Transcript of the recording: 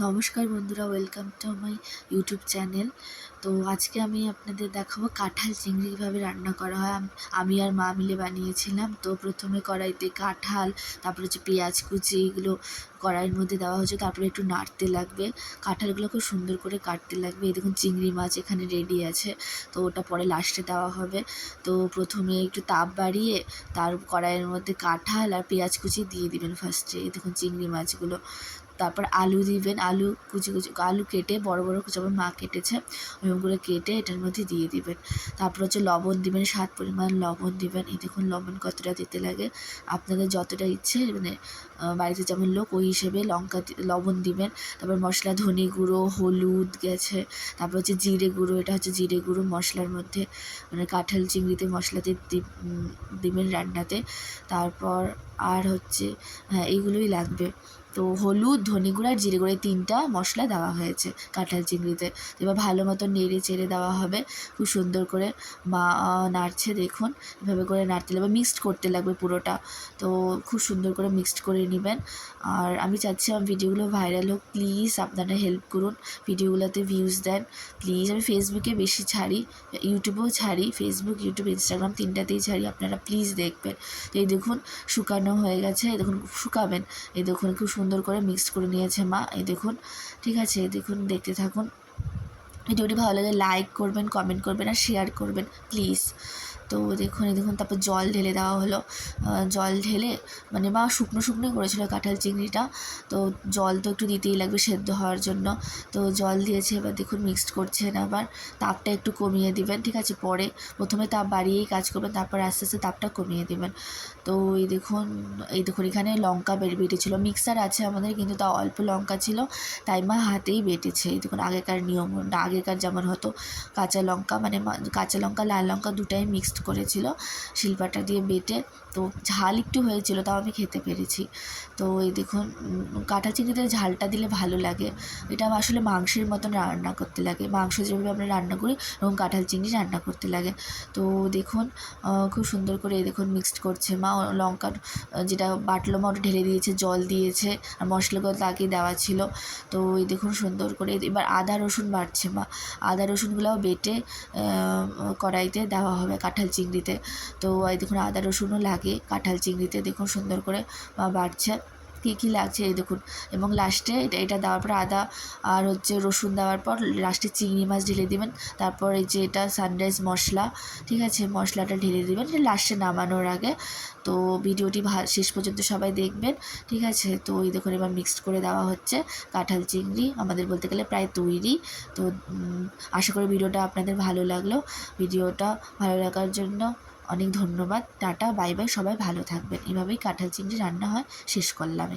নমস্কার বন্ধুরা, welcome to my YouTube channel. তো আজকে আমি আপনাদের দেখাবো কাঁঠাল চিংড়ি কীভাবে রান্না করা হয়। আমি আর মা মিলে বানিয়েছিলাম। তো প্রথমে কড়াইতে কাঁঠাল, তারপরে হচ্ছে পেঁয়াজ কুচি, এগুলো কড়াইয়ের মধ্যে দেওয়া হচ্ছে। তারপরে একটু নাড়তে লাগবে, কাঁঠালগুলো খুব সুন্দর করে কাটতে লাগবে। এই দেখুন চিংড়ি মাছ এখানে রেডি আছে, তো ওটা পরে লাস্টে দেওয়া হবে। তো প্রথমে একটু তাপ বাড়িয়ে তার কড়াইয়ের মধ্যে কাঁঠাল আর পেঁয়াজ কুচি দিয়ে দিবেন ফার্স্টে। এই দেখুন চিংড়ি মাছগুলো, তারপর আলু দিবেন। আলু কুচি কুচি আলু কেটে বড় বড় যেমন মা কেটেছে ওইরকম করে কেটে এটার মধ্যে দিয়ে দিবেন। তারপর হচ্ছে লবণ দিবেন, স্বাদ পরিমাণ লবণ দিবেন। এই দেখুন লবণ কতটা দিতে লাগে, আপনাদের যতটা ইচ্ছে, মানে বাড়িতে যেমন লোক ওই হিসেবে লবণ দিবেন। তারপর মশলা ধনে গুঁড়ো, হলুদ গেছে, তারপর হচ্ছে জিরে গুঁড়ো, এটা হচ্ছে জিরে গুঁড়ো মশলার মধ্যে, মানে কাঁঠাল চিংড়িতে মশলাতে দিবেন রান্নাতে। তারপর আর হচ্ছে এইগুলোই লাগবে। তো হলুদ, ধনে গুঁড়ো আর জিরে গুঁড়ো, এই 3টা মশলা দেওয়া হয়েছে কাঁঠাল চিংড়িতে। এবার ভালো মতো নেড়ে চেড়ে দেওয়া হবে, খুব সুন্দর করে মা নাড়ছে দেখুন। এভাবে করে নাড়তে লাগবে, মিক্সড করতে লাগবে পুরোটা। তো খুব সুন্দর করে মিক্সড করে নেবেন। আর আমি চাচ্ছি আমার ভিডিওগুলো ভাইরাল হোক, প্লিজ আপনারা হেল্প করুন, ভিডিওগুলোতে ভিউজ দেন প্লিজ। আমি ফেসবুকে বেশি ছাড়ি, ইউটিউবেও ছাড়ি, ফেসবুক, ইউটিউব, ইনস্টাগ্রাম 3টাতেই ছাড়ি, আপনারা প্লিজ দেখবেন। তো এই দেখুন শুকানো হয়ে গেছে, এই দেখুন শুকাবেন। এই দেখুন খুব সুন্দর করে মিক্সড করে নিয়েছে মা, এই দেখুন। ঠিক আছে, এই দেখুন দেখতে থাকুন। ভিডিওটি ভালো লাগে লাইক করবেন, কমেন্ট করবেন আর শেয়ার করবেন প্লিজ। তো দেখুন, এই দেখুন তারপর জল ঢেলে দেওয়া হলো। জল ঢেলে, মানে মা শুকনো শুকনোই করেছিল কাঁঠাল চিংড়িটা, তো জল তো একটু দিতেই লাগবে সেদ্ধ হওয়ার জন্য। তো জল দিয়েছে, এবার দেখুন মিক্সড করছেন। আবার তাপটা একটু কমিয়ে দিবেন, ঠিক আছে। প্রথমে তাপ বাড়িয়েই কাজ করবেন, তারপর আস্তে আস্তে তাপটা কমিয়ে দেবেন। তো এই দেখুন এখানে লঙ্কা বেটেছিল, মিক্সার আছে আমাদের কিন্তু তাও অল্প লঙ্কা ছিল, তাই মা হাতেই বেটেছে। এই দেখুন আগেকার নিয়ম, আগেকার যেমন হতো কাঁচা লঙ্কা, মানে কাঁচা লঙ্কা লাল লঙ্কা দুটাই মিক্সড করেছিল শিলপাটা দিয়ে বেটে। তো ঝাল একটু হয়েছিল, তাও আমি খেতে পেরেছি। তো এই দেখুন কাঁঠাল চিংড়িতে ঝালটা দিলে ভালো লাগে, এটা আসলে মাংসের মতন রান্না করতে লাগে, মাংস যেভাবে আমরা রান্না করি এবং কাঁঠাল চিংড়ি রান্না করতে লাগে। তো দেখুন খুব সুন্দর করে এই দেখুন মিক্সড করছে মা। লঙ্কার যেটা বাটলো মা ওটা ঢেলে দিয়েছে, জল দিয়েছে, আর মশলাগুলো তাকেই দেওয়া ছিল। তো এই দেখুন সুন্দর করে এবার আদা রসুন বাটছে মা, আদা রসুনগুলোও বেটে কড়াইতে দেওয়া হবে কাঁঠাল চিংড়িতে। তো এই দেখুন আদা রসুনও লাগে কাঁঠাল চিংড়িতে, দেখুন সুন্দর করে মা বাটছে কী কী লাগছে এই দেখুন। এবং লাস্টে এটা দেওয়ার পর আদা আর হচ্ছে রসুন দেওয়ার পর লাস্টে চিংড়ি মাছ ঢেলে দেবেন। তারপর এই যে এটা সানরাইজ মশলা, ঠিক আছে, মশলাটা ঢেলে দেবেন লাস্টে নামানোর আগে। তো ভিডিওটি শেষ পর্যন্ত সবাই দেখবেন, ঠিক আছে। তো এই দেখুন এবার মিক্সড করে দেওয়া হচ্ছে কাঁঠাল চিংড়ি, আমাদের বলতে গেলে প্রায় তৈরি। তো আশা করি ভিডিওটা আপনাদের ভালো লাগলো। ভিডিওটা ভালো লাগার জন্য অনেক ধন্যবাদ। টাটা, বাই বাই, সবাই ভালো থাকবেন। এভাবেই কাঁঠাল চিংড়ি রান্না হয়। শেষ করলাম।